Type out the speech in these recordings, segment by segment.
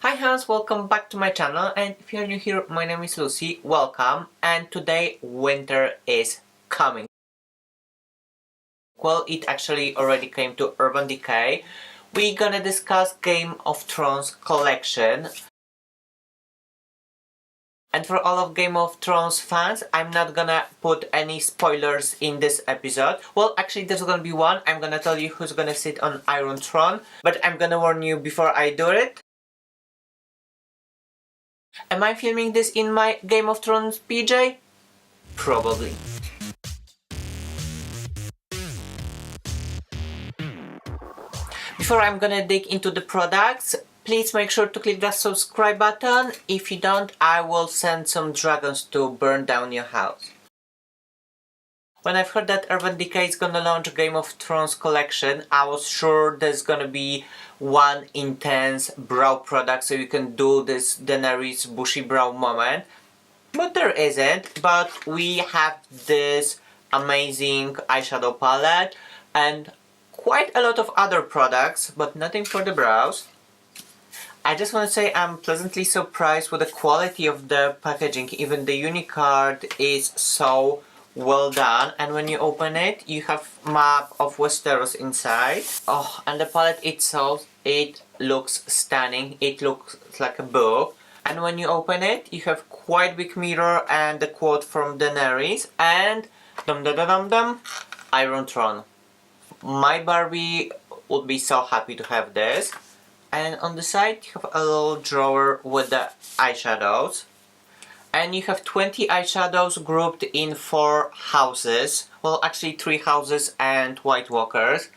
Hi Hans, welcome back to my channel, and if you're new here, my name is Lucy, welcome, and today winter is coming. Well, it actually already came to Urban Decay. We're gonna discuss Game of Thrones collection. And for all of Game of Thrones fans, I'm not gonna put any spoilers in this episode. Well, actually there's gonna be one. I'm gonna tell you who's gonna sit on Iron Throne, but I'm gonna warn you before I do it. Am I filming this in my Game of Thrones PJ? Probably. Before I'm gonna dig into the products, please make sure to click that subscribe button. If you don't, I will send some dragons to burn down your house. When I've heard that Urban Decay is gonna launch Game of Thrones collection, I was sure there's gonna be one intense brow product so you can do this Daenerys bushy brow moment. But there isn't, but we have this amazing eyeshadow palette and quite a lot of other products, but nothing for the brows. I just want to say I'm pleasantly surprised with the quality of the packaging. Even the Unicard is so well done, and when you open it, you have map of Westeros inside. Oh, and the palette itself, it looks stunning. It looks like a book. And when you open it, you have quite big mirror and the quote from Daenerys and dum dum dum dum Iron Throne. My Barbie would be so happy to have this. And on the side you have a little drawer with the eyeshadows. And you have 20 eyeshadows grouped in 4 houses. Well, actually 3 houses and White Walkers.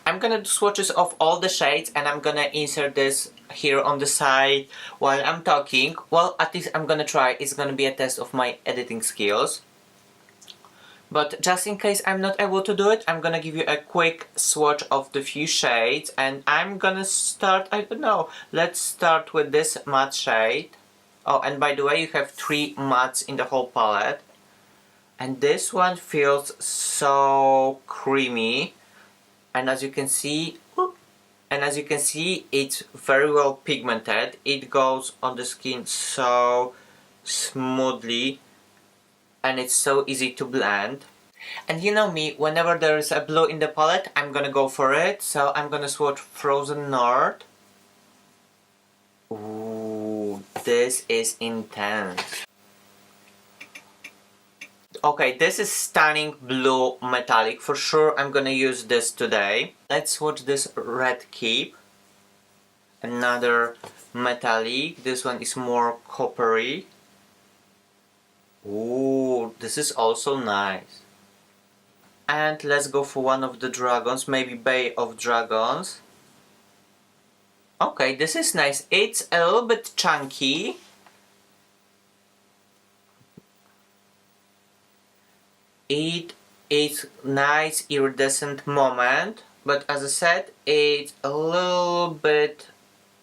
I'm gonna do swatches of all the shades and I'm gonna insert this here on the side while I'm talking. Well, at least I'm gonna try. It's gonna be a test of my editing skills. But just in case I'm not able to do it, I'm gonna give you a quick swatch of the few shades. And I'm gonna start, I don't know, let's start with this matte shade. Oh, and by the way, you have 3 mattes in the whole palette. And this one feels so creamy. And as you can see, it's very well pigmented. It goes on the skin so smoothly and it's so easy to blend. And you know me, whenever there is a blue in the palette, I'm gonna go for it. So I'm gonna swatch Frozen North. Ooh, this is intense. Okay, this is stunning blue metallic. For sure I'm gonna use this today. Let's swatch this Red Keep. Another metallic. This one is more coppery. Ooh, this is also nice. And let's go for one of the dragons, maybe Bay of Dragons. Okay, this is nice. It's a little bit chunky. It is nice iridescent moment, but as I said, it's a little bit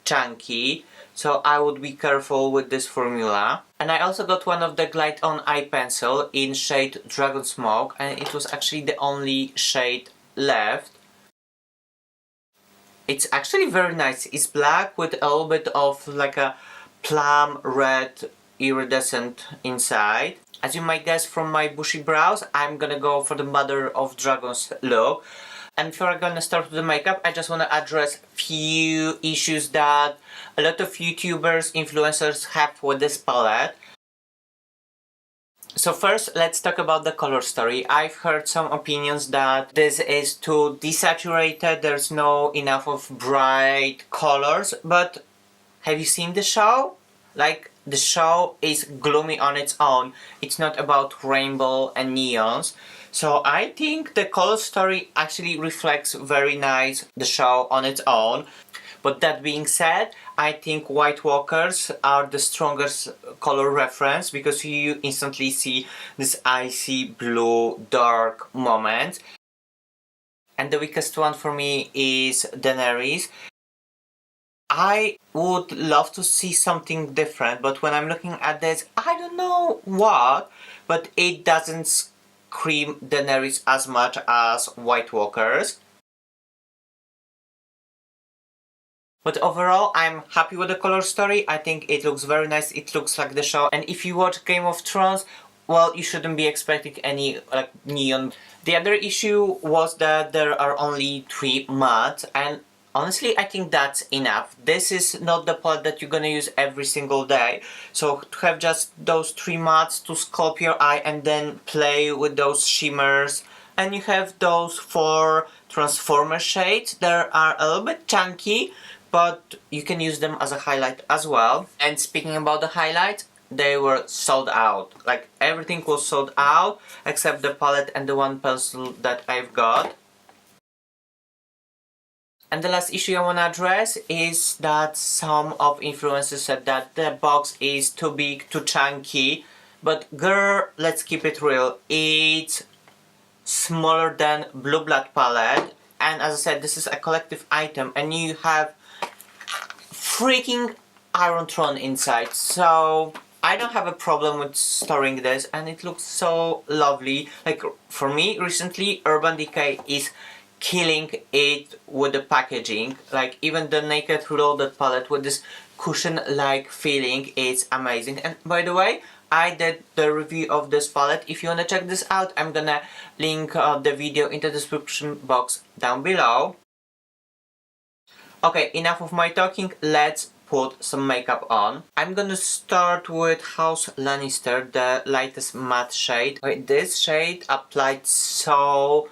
chunky, so I would be careful with this formula. And I also got one of the Glide On eye pencil in shade Dragon Smoke, and it was actually the only shade left. It's actually very nice. It's black with a little bit of like a plum red iridescent inside. As you might guess from my bushy brows, I'm gonna go for the Mother of Dragons look. And before I'm gonna start with the makeup, I just wanna address few issues that a lot of YouTubers, influencers have with this palette. So first, let's talk about the color story. I've heard some opinions that this is too desaturated, there's no enough of bright colors, but have you seen the show? Like, the show is gloomy on its own. It's not about rainbow and neons. So I think the color story actually reflects very nice the show on its own. But that being said, I think White Walkers are the strongest color reference because you instantly see this icy blue dark moment. And the weakest one for me is Daenerys. I would love to see something different, but when I'm looking at this, I don't know what, but it doesn't scream Daenerys as much as White Walkers. But overall, I'm happy with the color story. I think it looks very nice. It looks like the show. And if you watch Game of Thrones, well, you shouldn't be expecting any like neon. The other issue was that there are only 3 mats, and honestly, I think that's enough. This is not the palette that you're gonna use every single day. So to have just those 3 mats to sculpt your eye and then play with those shimmers. And you have those 4 transformer shades. They are a little bit chunky, but you can use them as a highlight as well. And speaking about the highlights, they were sold out. Like everything was sold out except the palette and the one pencil that I've got. And the last issue I want to address is that some of influencers said that the box is too big, too chunky. But girl, let's keep it real. It's smaller than Blue Blood palette. And as I said, this is a collective item and you have freaking Iron Throne inside. So I don't have a problem with storing this and it looks so lovely. Like for me recently, Urban Decay is killing it with the packaging. Like even the Naked Reloaded palette with this cushion-like feeling is amazing. And by the way, I did the review of this palette. If you wanna check this out, I'm gonna link the video in the description box down below. Okay, enough of my talking, let's put some makeup on. I'm gonna start with House Lannister, the lightest matte shade. Wait, this shade applied so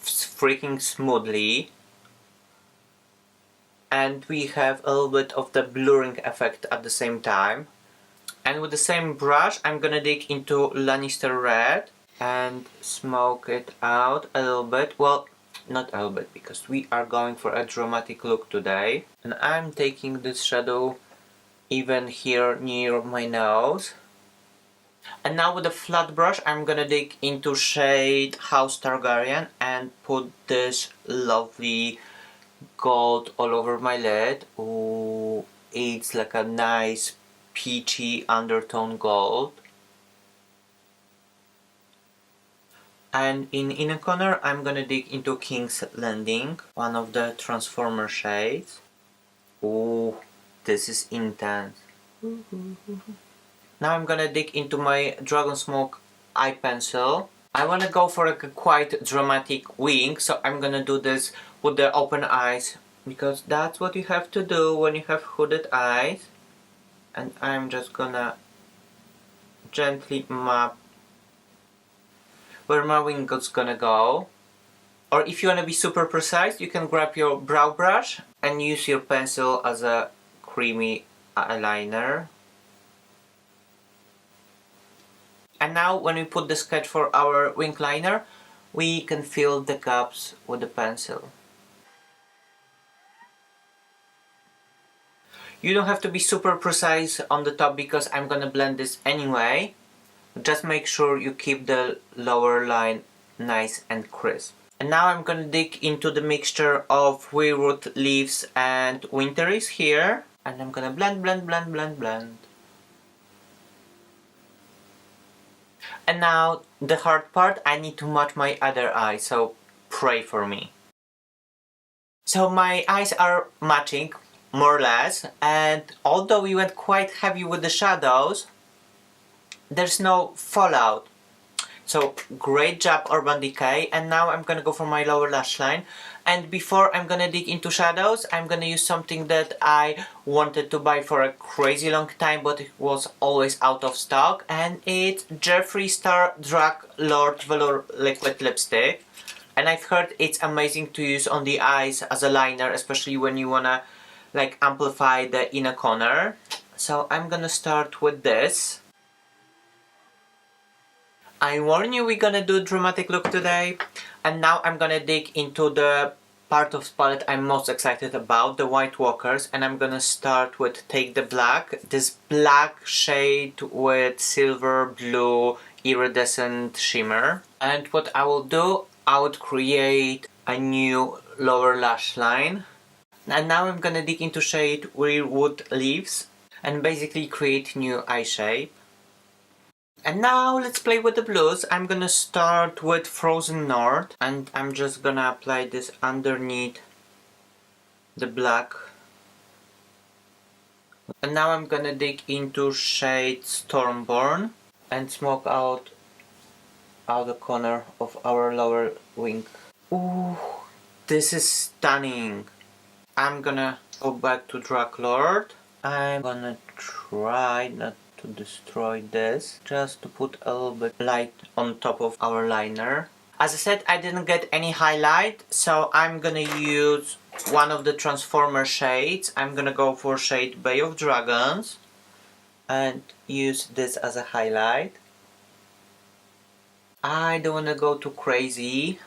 freaking smoothly. And we have a little bit of the blurring effect at the same time. And with the same brush, I'm gonna dig into Lannister Red and smoke it out a little bit. Well, not a little bit, because we are going for a dramatic look today. And I'm taking this shadow even here near my nose. And now with a flat brush, I'm gonna dig into shade House Targaryen and put this lovely gold all over my lid. Ooh, it's like a nice peachy undertone gold. And in inner corner, I'm gonna dig into King's Landing, one of the Transformer shades. Ooh, this is intense. Now I'm gonna dig into my Dragon Smoke eye pencil. I wanna go for a quite dramatic wing, so I'm gonna do this with the open eyes, because that's what you have to do when you have hooded eyes. And I'm just gonna gently map where my wing is gonna go. Or if you wanna be super precise, you can grab your brow brush and use your pencil as a creamy eyeliner. And now when we put the sketch for our wing liner, we can fill the gaps with the pencil. You don't have to be super precise on the top because I'm gonna blend this anyway. Just make sure you keep the lower line nice and crisp. And now I'm gonna dig into the mixture of weirwood leaves and winteries here. And I'm gonna blend, blend, blend, blend, blend. And now the hard part, I need to match my other eye, so pray for me. So my eyes are matching, more or less, and although we went quite heavy with the shadows, there's no fallout. So great job Urban Decay. And now I'm gonna go for my lower lash line. And before I'm gonna dig into shadows, I'm gonna use something that I wanted to buy for a crazy long time, but it was always out of stock. And it's Jeffree Star Drag Lord Velour Liquid Lipstick. And I've heard it's amazing to use on the eyes as a liner, especially when you wanna like amplify the inner corner. So I'm gonna start with this. I warn you, we're gonna do a dramatic look today. And now I'm gonna dig into the part of palette I'm most excited about, the White Walkers. And I'm gonna start with Take the Black. This black shade with silver blue iridescent shimmer. And what I will do, I would create a new lower lash line. And now I'm gonna dig into shade Weirwood Leaves and basically create new eye shape. And now let's play with the blues. I'm gonna start with Frozen North and I'm just gonna apply this underneath the black And now I'm gonna dig into shade Stormborn and smoke out the corner of our lower wing. Ooh, this is stunning. I'm gonna go back to Draklord. I'm gonna try not to destroy this, just to put a little bit light on top of our liner. As I said, I didn't get any highlight, so I'm gonna use one of the transformer shades. I'm gonna go for shade Bay of Dragons and use this as a highlight. I don't wanna go too crazy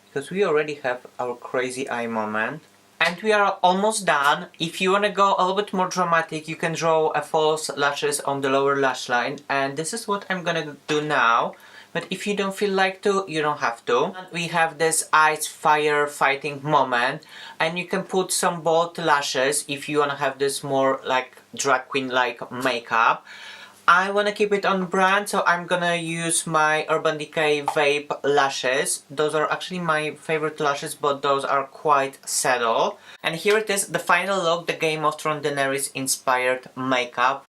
because we already have our crazy eye moment. And we are almost done. If you want to go a little bit more dramatic, you can draw a false lashes on the lower lash line. And this is what I'm gonna do now. But if you don't feel like to, you don't have to. And we have this ice fire fighting moment. And you can put some bold lashes if you want to have this more like drag queen like makeup. I want to keep it on brand, so I'm gonna use my Urban Decay Vape lashes. Those are actually my favorite lashes, but those are quite subtle. And here it is, the final look, the Game of Thrones Daenerys inspired makeup.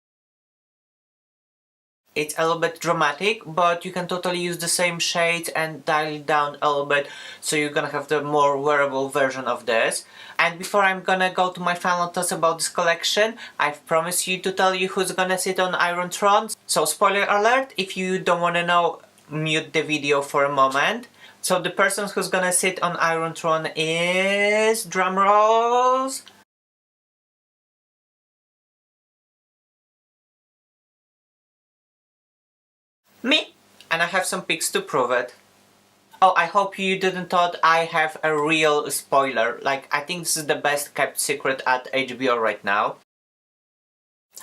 It's a little bit dramatic, but you can totally use the same shades and dial it down a little bit, so you're gonna have the more wearable version of this. And before I'm gonna go to my final thoughts about this collection, I've promised you to tell you who's gonna sit on Iron Throne. So spoiler alert, if you don't wanna know, mute the video for a moment. So the person who's gonna sit on Iron Throne is... drum rolls! Me! And I have some pics to prove it. Oh, I hope you didn't thought I have a real spoiler. Like, I think this is the best kept secret at HBO right now.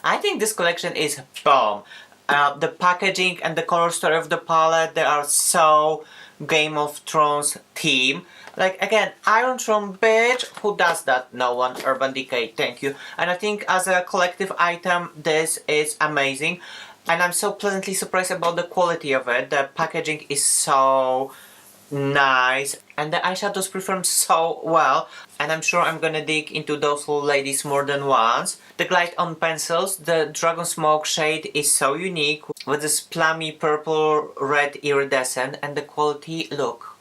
I think this collection is bomb. The packaging and the color story of the palette, they are so Game of Thrones theme. Like, again, Iron Throne, bitch, who does that? No one. Urban Decay, thank you. And I think as a collective item, this is amazing. And I'm so pleasantly surprised about the quality of it. The packaging is so nice and the eyeshadows perform so well, and I'm sure I'm gonna dig into those little ladies more than once. The Glide on pencils, the Dragon Smoke shade is so unique with this plummy purple red iridescent, and the quality, look,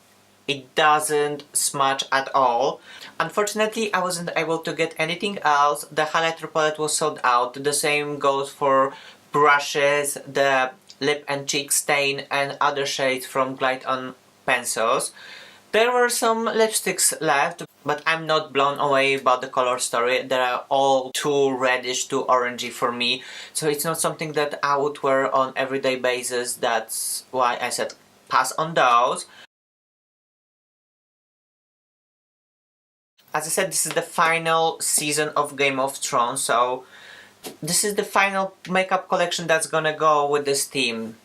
it doesn't smudge at all. Unfortunately, I wasn't able to get anything else. The highlighter palette was sold out. The same goes for brushes, the lip and cheek stain and other shades from Glide on pencils. There were some lipsticks left, but I'm not blown away about the color story. They are all too reddish, too orangey for me, so it's not something that I would wear on everyday basis. That's why I said pass on those. As I said, this is the final season of Game of Thrones, so this is the final makeup collection that's gonna go with this theme.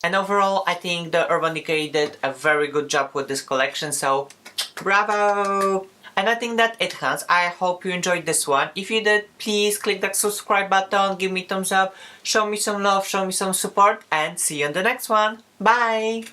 And overall, I think the Urban Decay did a very good job with this collection, so bravo! And I think that it has. I hope you enjoyed this one. If you did, please click that subscribe button, give me thumbs up, show me some love, show me some support, and see you in the next one. Bye!